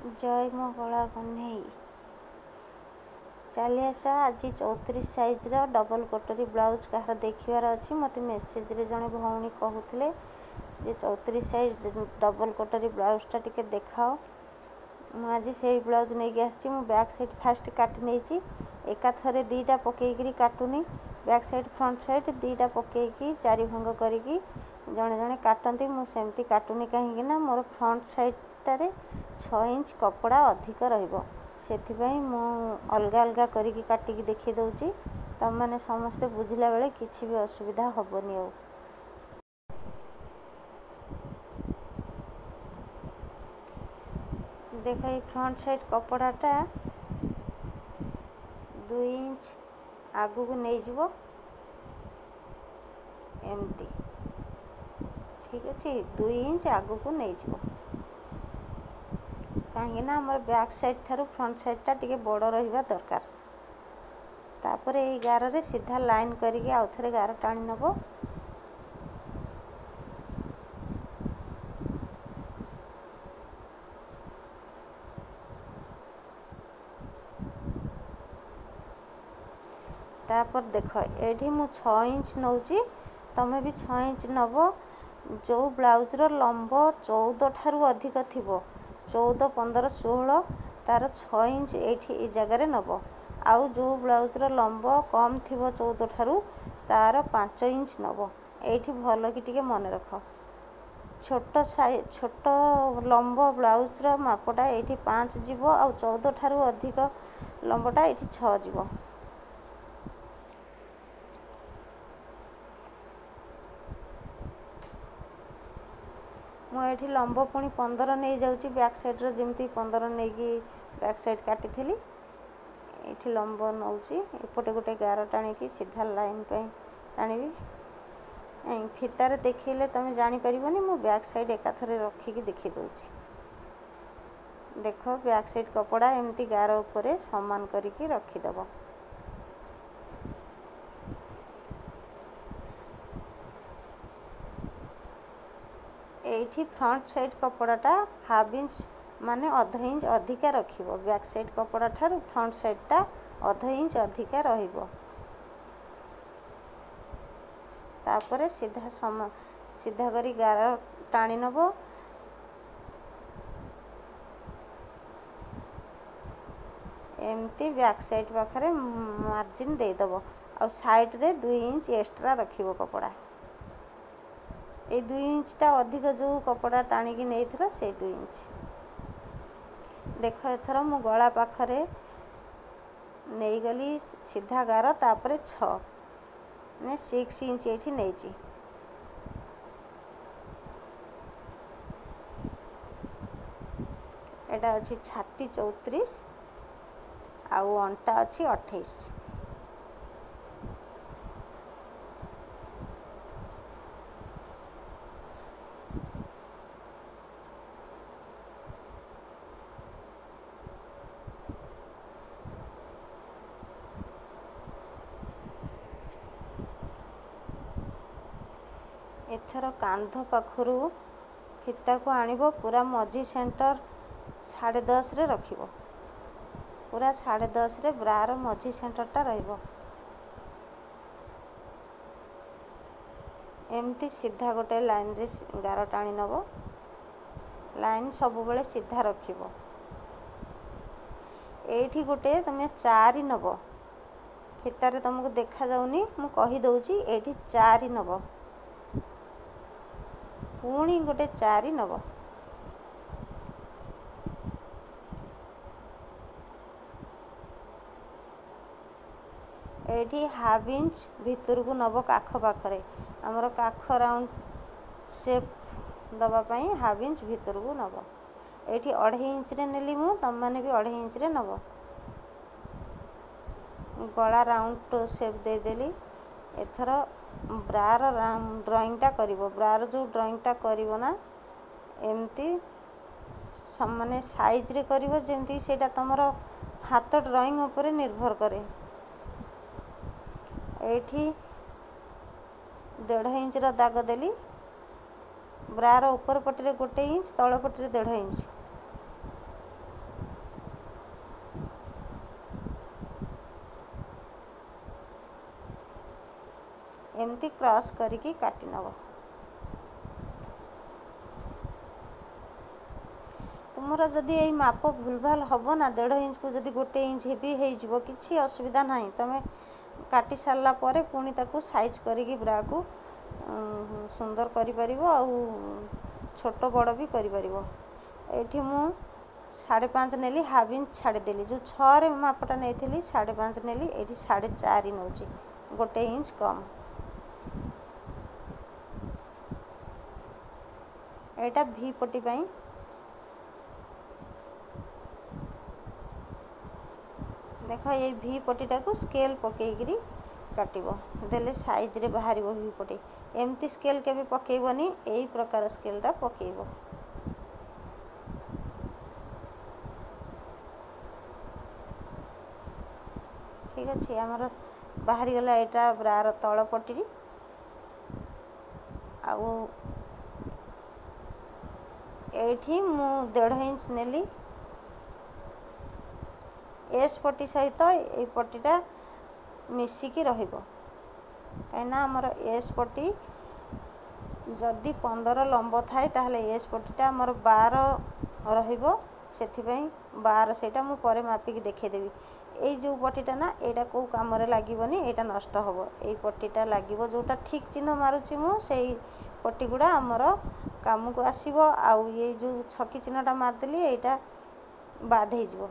जय मो गला कन्हई चली आस आज 34 साइज डबल कटोरी ब्लाउज कहार देखार अच्छी मत मेसेज रे जड़े भौणी कहते जे 34 साइज डबल कटोरी ब्लाउजटा टिके देखाओ। मुझे से ब्लाउज नहीं आसी बैक साइड फास्ट काटी नहीं एका थरे दीटा पकईकरी काटुनी बैक साइड फ्रंट साइड दीटा पकईकी चारि भांग करी जड़े जड़े काटती मुझे काटुनी कहीं मोर फ्रंट साइडटारे 6 इंच कपड़ा अधिक रही मु अलग अलग करी काटिकी देखी दूची तुम मैंने समस्ते बुझला बेले किसी भी असुविधा हेनी। आ देख ये फ्रंट साइड कपड़ाटा 2 इंच आगू को नहीं जीवो एमती ठीक अच्छे 2 इंच आगू को नहीं जीवो कहीं आमर बैक साइड थारू फ्रंट साइडटा टिके बड़ रहा दरकार। तापर ये गार रे सीधा लाइन करके आउ थे गार टाणी नब तापर देख ये मु 6 इंच नौची तमें भी 6 इंच नब जो ब्लाउजर लंब 14 ठारू अधिक थी 14 15 16 तार 6 इंच ये जगार नब आउ जो ब्लाउजर लंब कम थी 14 ठारू तार 5 इंच नब ये भल कि टिके मन रख छोट छोट लंब ब्लाउजर मापटा ये 5 जीव आउ 14 ठारू अधिक लंबटा ये 6 जीव। मुझे लंब पुणी 15 नहीं जाऊँगी बैक साइड जमी 15 नहीं कि बैक साइड काटी थी ये लंब नौची एपटे गोटे गार टाणी सीधा लाइन टाणी फितार देखले तुम जापर मु बैक साइड एकाथरे रखिकी देखी दूची देख बैक साइड कपड़ा एमती गार उपरे समान करके रखीदब। ये फ्रंट साइड कपड़ाटा हाफ इंच माने अध इंच अधिका रखिबो बैक साइड कपड़ा ठार फ्रंट साइडटा अध इंच अधिका रहिबो। तापरे सीधा करी गार टाणी नब एमती बैक साइड पाखरे मार्जिन देदब आ साइड रे 2 इंच एक्स्ट्रा रखिबो कपड़ा ये 2 इंचटा अधिक जो कपड़ा टाणिकी नहीं से 2 इंच देख एथर मु गला पाखरे नहीं गली सीधा गार तापर 6 ने 6 इंच ये नहीं एटा अच्छी छाती 34 आउ अंटा अच्छी 28। एथर कांध पाखरु फिता को आनिबो पूरा मझी सेंटर 10.5 रे रखिबो पूरा 10.5 रे ब्रार मझी सेंटरटा रहिबो एमती सीधा गोटे लाइन रे गार टाणी नब लाइन सब बेले सीधा रखिबो एठी गोटे तमे 4 नब फितारे तुमको देखा जाउनी मु कहि दउची एठी 4 नब पुणी गोटे 4 नब एठी हाफ इंच भितर को नब काख पाखरे आमर काख राउंड शेप दबापाई हाफ इंच भितर को नब एठी 2.5 इंच रे नेली मु तुम माने भी 2.5 इंच रे नब गला राउंड शेप दे देली। एथर ब्रार ड्राइंगटा करिवो ब्रार जो ड्राइंगटा करिवो ना एमती माने साइज रे करिवो जेमती सेटा तमरो हाथ ड्राइंग ऊपर निर्भर करे एठी 1.5 इंच रो दाग देली ब्रार ऊपर पटरे 1 इंच तळ पटरे 1.5 इंच एमती क्रॉस करिकी काटी नब। तुमर जदि यही माप भूल भाल हम ना 1.5 इंच को जदि 1 इंच भी हो किसी असुविधा ना तुम काटी सारा पर पुणी ताकू साइज करिकी ब्रा को सुंदर करि छोट बड़ भी करि मु 5.5 नेली हाफ इंच छाड़देली जो 6 मापटा नहीं 5.5 नेली ये 4.5 नौ 1 इंच कम। एटा भी पट्टी पाई देख ये भी पट्टीटा को स्केल पकईकरी काटब देले साइज रे बाहर भी पट्टी एमती स्केल के पकईबनी यही प्रकार स्केलटा पकईब। ठीक अच्छे आमर बाहर गला यहाँ ब्रार तल पट्टी आउ एठी मु 1.5 इंच नेली एस पट्टी सहित ये पट्टीटा मिसिकी रहिबो कहीं आमर एस पट्टी जदि 15 लंब थाए ताहले एस पट्टीटा आमर 12 रहिबो सेथिपई 12 सेटा मु परे मापिकी देखैदेबी। এই जो पट्टीटा ना एटा को काम रे लागिबनी एटा नष्ट हबो एई पट्टीटा लागिबो जोटा ठीक चिन्ह मारुची मु सेई पट्टी गुडा हमर काम को आसीबो आउ ये जो छकी चिन्हटा मारदेली एटा बाद हे जिवो।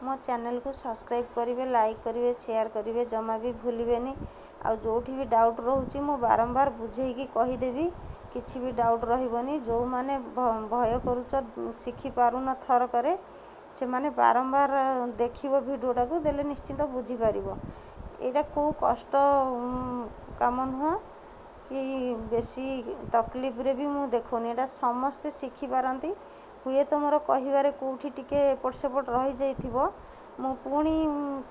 मो चैनल को सब्सक्राइब करेंगे लाइक करेंगे शेयर करेंगे जमा भी भूलें आ जो भी डाउट रोचे मु बारंबार बुझेकी कहीदेवी किसी भी डाउट रही जो मैंने भय करुच शिखिपारुन थर करे से माने बारंबार देखिबो वीडियोटा को देले निश्चिंत बुझीपर यहाँ को कष्ट काम नुह कि बेसी तकलीफ रे भी मु देखुनी एटा समस्ते शिखिपारती हुए तो मोर कहबारे कौटी टिके एपट सेपट रही जाइथिबो मु पुणी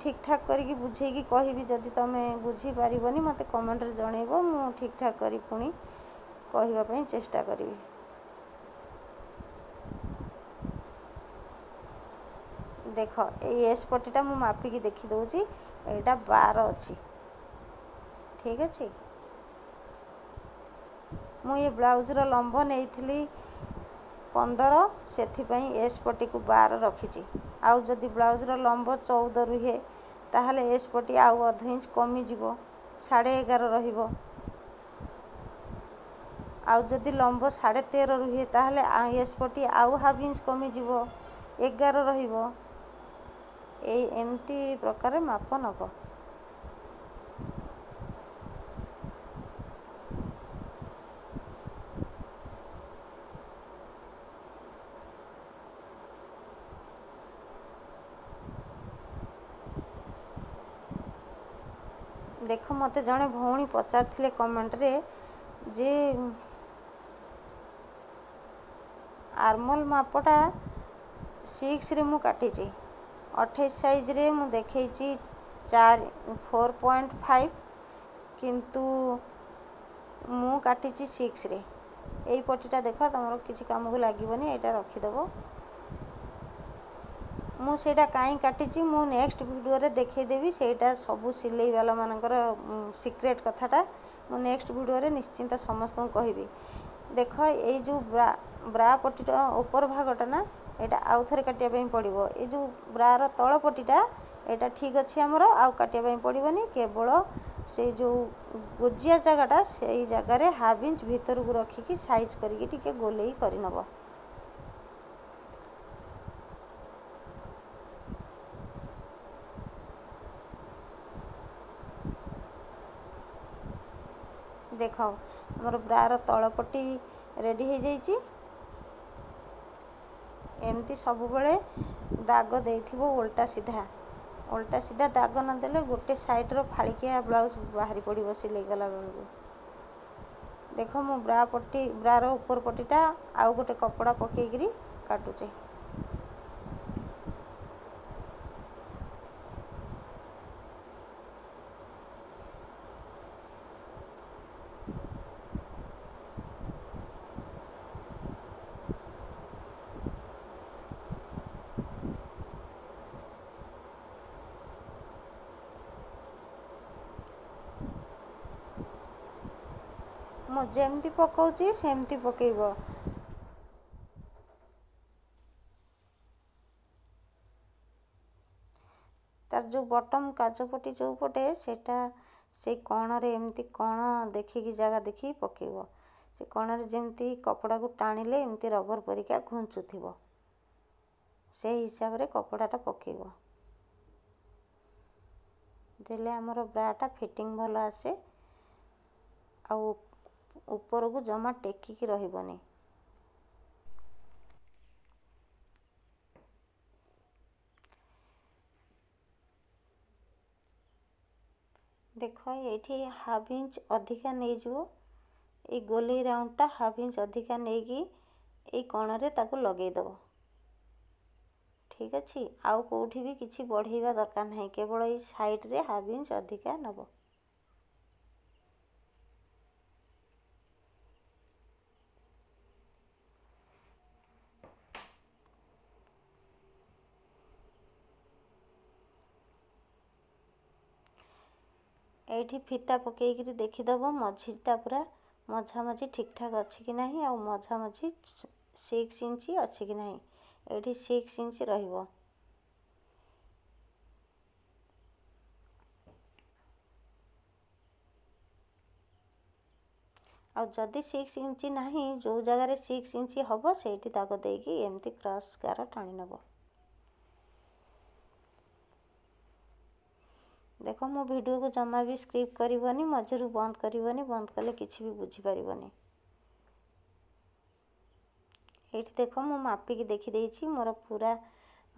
ठीक ठाक करिकी बुझेकी कहबी जदि तमे बुझी पारिबनी मते कमेंट रे जणैबो मु ठीक ठाक करी पुणी कहबा पई चेष्टा करिवि। देख ए एस पट्टीटा मु मापिकी देखि दउची एटा 12 अछि ठीक अछि। मु ये ब्लाउज रो लंब नेइथिली 15 सेथिपई एस पट्टी को 12 रखीची आउ जदि ब्लाउज रो लंब 14 रुहे ताहले एस पट्टी आउ अध इंच कमी जिवो 11.5 रहिबो आउ जदि लंब 13.5 रुहे ताहले एस पट्टी आउ हाफ इंच कमी जिवो 11 रहिबो एमती प्रकार माप नब। देख मते जड़े भौणी पचार कमेंट रे जे आर्मल मापटा 6 रे मु काटी 28 साइज रे मु देखैची 4.5 किंतु मु काटी 6 रे एई पट्टीटा देख तुम किसी काम को लगे एटा रखीदेव मु सेटा काई काटी मु नेक्स्ट वीडियो रे देखैदेवी सेटा सबू सिलाई वाला मानकर सीक्रेट कथाटा मु नेक्स्ट वीडियो रे निश्चिंत समस्त कहबी। देख ये जो ब्रा पट्टीटा ऊपर भागटा ना एटा आउ थरे काटिया पई पड़िबो ए जो ब्रार तळ पट्टीटा एटा ठीक अछि हमर आउ काटिया पई पड़िबनी केवल से जो गोजिया जगहटा से जगह रे हाफ इंच भीतर को रखिकी साइज करिकी टिके गोलेई करि नबो। देख हमर ब्रार तळ पट्टी रेडी हो जाइए एमती सब बेले दाग देथिबो उल्टा सीधा दाग न देले गोटे साइड रो फाड़िकिया ब्लाउज बाहरी पड़ो सिलाई गला बेलू। देख मु ब्रार ऊपर पट्टीटा आउ गोटे कपड़ा पकईकरी काटुचे ମୁଁ ଯେମିତି ପକାଉଛି ସେମିତି ପକାଇବ। ତାର ଯେଉଁ ବଟମ୍ କାଚପଟି ଯେଉଁ ପଟେ ସେଇଟା ସେଇ କଣରେ ଏମିତି କଣ ଦେଖିକି ଜାଗା ଦେଖିକି ପକାଇବ। ସେ କଣରେ ଯେମିତି କପଡ଼ାକୁ ଟାଣିଲେ ଏମିତି ରବର ପରିକା ଘୁଞ୍ଚୁଥିବ, ସେଇ ହିସାବରେ କପଡ଼ାଟା ପକାଇବ। ଦେଲେ ଆମର ବ୍ରାଟା ଫିଟିଙ୍ଗ ଭଲ ଆସେ, ଆଉ ଉପରକୁ ଜମା ଟେକିକି ରହିବନି। ଦେଖ ଏଇଠି ହାଫ୍ ଇଞ୍ଚ ଅଧିକା ନେଇଯିବ, ଏଇ ଗୋଲେଇ ରାଉଣ୍ଡଟା ହାଫ୍ ଇଞ୍ଚ ଅଧିକା ନେଇକି ଏଇ କଣରେ ତାକୁ ଲଗେଇଦେବ। ଠିକ୍ ଅଛି, ଆଉ କେଉଁଠି ବି କିଛି ବଢ଼େଇବା ଦରକାର ନାହିଁ, କେବଳ ଏଇ ସାଇଡ଼ରେ ହାଫ୍ ଇଞ୍ଚ ଅଧିକା ନେବ। ଏଇଠି ଫିତା ପକେଇକିରି ଦେଖିଦେବ ମଝିଟା ପୁରା ମଝାମଝି ଠିକ୍ଠାକ୍ ଅଛି କି ନାହିଁ, ଆଉ ମଝାମଝି 6 ଇଞ୍ଚ ଅଛି କି ନାହିଁ। ଏଇଠି 6 ଇଞ୍ଚ ରହିବ। ଆଉ ଯଦି 6 ଇଞ୍ଚ ନାହିଁ, ଯେଉଁ ଜାଗାରେ 6 ଇଞ୍ଚ ହେବ ସେଇଠି ଦାଗ ଦେଇକି ଏମିତି କ୍ରସ୍ ଗାର ଟାଣି ନେବ। ଦେଖ ମୋ ଭିଡ଼ିଓକୁ ଜମା ବି ସ୍କିପ୍ କରିବନି, ମଝିରୁ ବନ୍ଦ କରିବନି, ବନ୍ଦ କଲେ କିଛି ବି ବୁଝିପାରିବନି। ଏଇଠି ଦେଖ ମୁଁ ମାପିକି ଦେଖିଦେଇଛି, ମୋର ପୁରା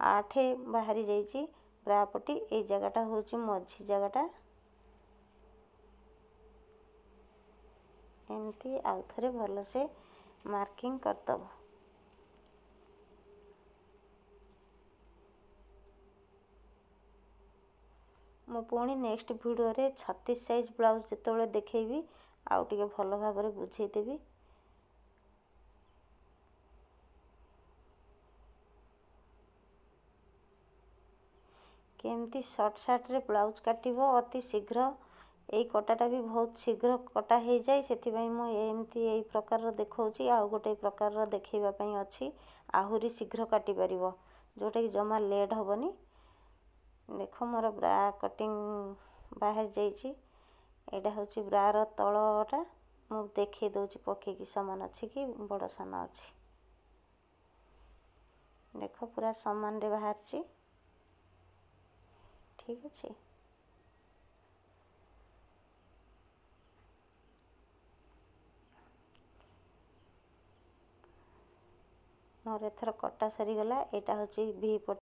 8 ବାହାରି ଯାଇଛି ବ୍ରା ପଟି। ଏଇ ଜାଗାଟା ହେଉଛି ମଝି ଜାଗାଟା, ଏମିତି ଆଉ ଥରେ ଭଲସେ ମାର୍କିଂ କରିଦେବ। ମୁଁ ପୁଣି ନେକ୍ସଟ ଭିଡ଼ିଓରେ 36 ସାଇଜ୍ ବ୍ଲାଉଜ୍ ଯେତେବେଳେ ଦେଖେଇବି ଆଉ ଟିକେ ଭଲ ଭାବରେ ବୁଝେଇଦେବି। କେମିତି ସର୍ଟ ସାର୍ଟରେ ବ୍ଲାଉଜ୍ କାଟିବ ଅତି ଶୀଘ୍ର। ଏଇ କଟାଟା ବି ବହୁତ ଶୀଘ୍ର କଟା ହେଇଯାଏ, ସେଥିପାଇଁ ମୁଁ ଏମିତି ଏଇ ପ୍ରକାରର ଦେଖାଉଛି। ଆଉ ଗୋଟେ ପ୍ରକାରର ଦେଖେଇବା ପାଇଁ ଅଛି, ଆହୁରି ଶୀଘ୍ର କାଟିପାରିବ, ଯେଉଁଟାକି ଜମା ଲେଟ୍ ହେବନି। ଦେଖ ମୋର ବ୍ରା କଟିଂ ବାହାରି ଯାଇଛି। ଏଇଟା ହେଉଛି ବ୍ରାର ତଳଟା, ମୁଁ ଦେଖେଇ ଦେଉଛି ପକେଇକି ସମାନ ଅଛି କି ବଡ଼ ସାନ ଅଛି। ଦେଖ ପୁରା ସମାନରେ ବାହାରିଛି। ଠିକ୍ ଅଛି। ମୋର ଏଥର କଟା ସରିଗଲା। ଏଇଟା ହେଉଛି ଭି ପଟି।